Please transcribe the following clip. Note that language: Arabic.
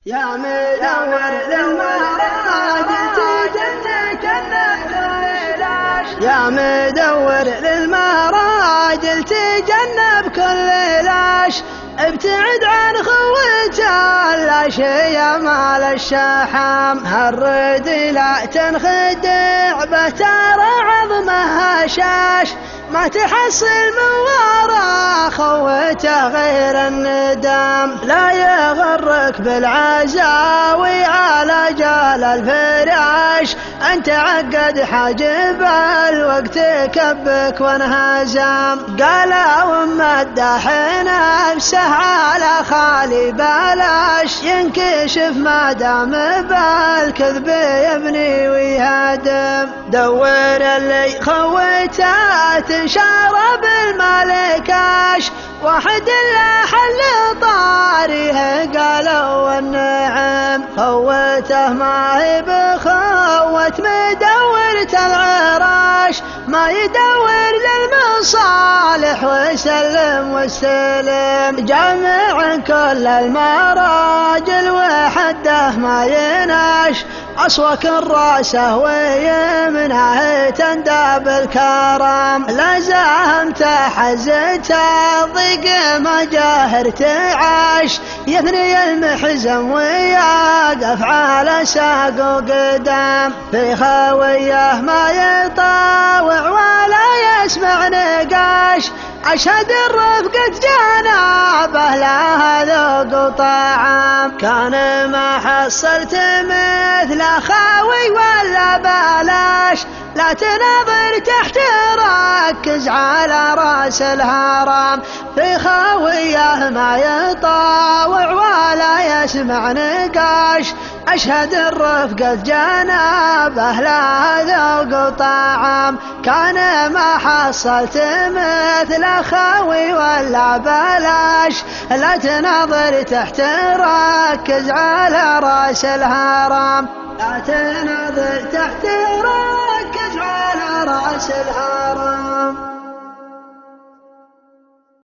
يا مدور للمراجل تجنك النخلاش، يا مدور للمراجل تجنب كل لاش، ابتعد عن خوته لا شي مال الشحام، هالرد لا تنخدع به ترى عظمه هشاش، ما تحصل من ورا خوته غير الندم، لا يغرك بالعزاوي على جال الفراش، انت عقد حاجب الوقت كبك وانهزم، قالوا مدح نفسه على خالي بلاش، ينكشف ما دام بالكذب يبني ويهدم، دور اللي خوته تنشر بالمالكاش، واحد لا حل طاريه قالوا النعم، خوته ما هي بخوت مدورة العراش، ما يدور للمصالح ويسلم واستلم، جامع كل المراجل وحده ما يناش، أصوك راسه ويمنه تندب الكرم، لا زاهمت حزته ضيق مجاهر تعاش، يثني المحزم ويقف على ساق وقدام، في خويه ما يطاوع ولا يسمع نقاش، أشهد الرفقة جنابه لها ذوق وطعام، كان ما حصلت مثل خاوي ولا بلاش، لا تناظر تحت ركز على راس الهرم، في خاويه ما يطاوع ولا يسمع نقاش، أشهد الرفقة جنابه لها ذوق وطعام، كان ما حصلت مثل خاوي ولا بلاش، لا تناظر تحت ركز على راس الهرم، لا تناظر تحت ركز على راس الهرم.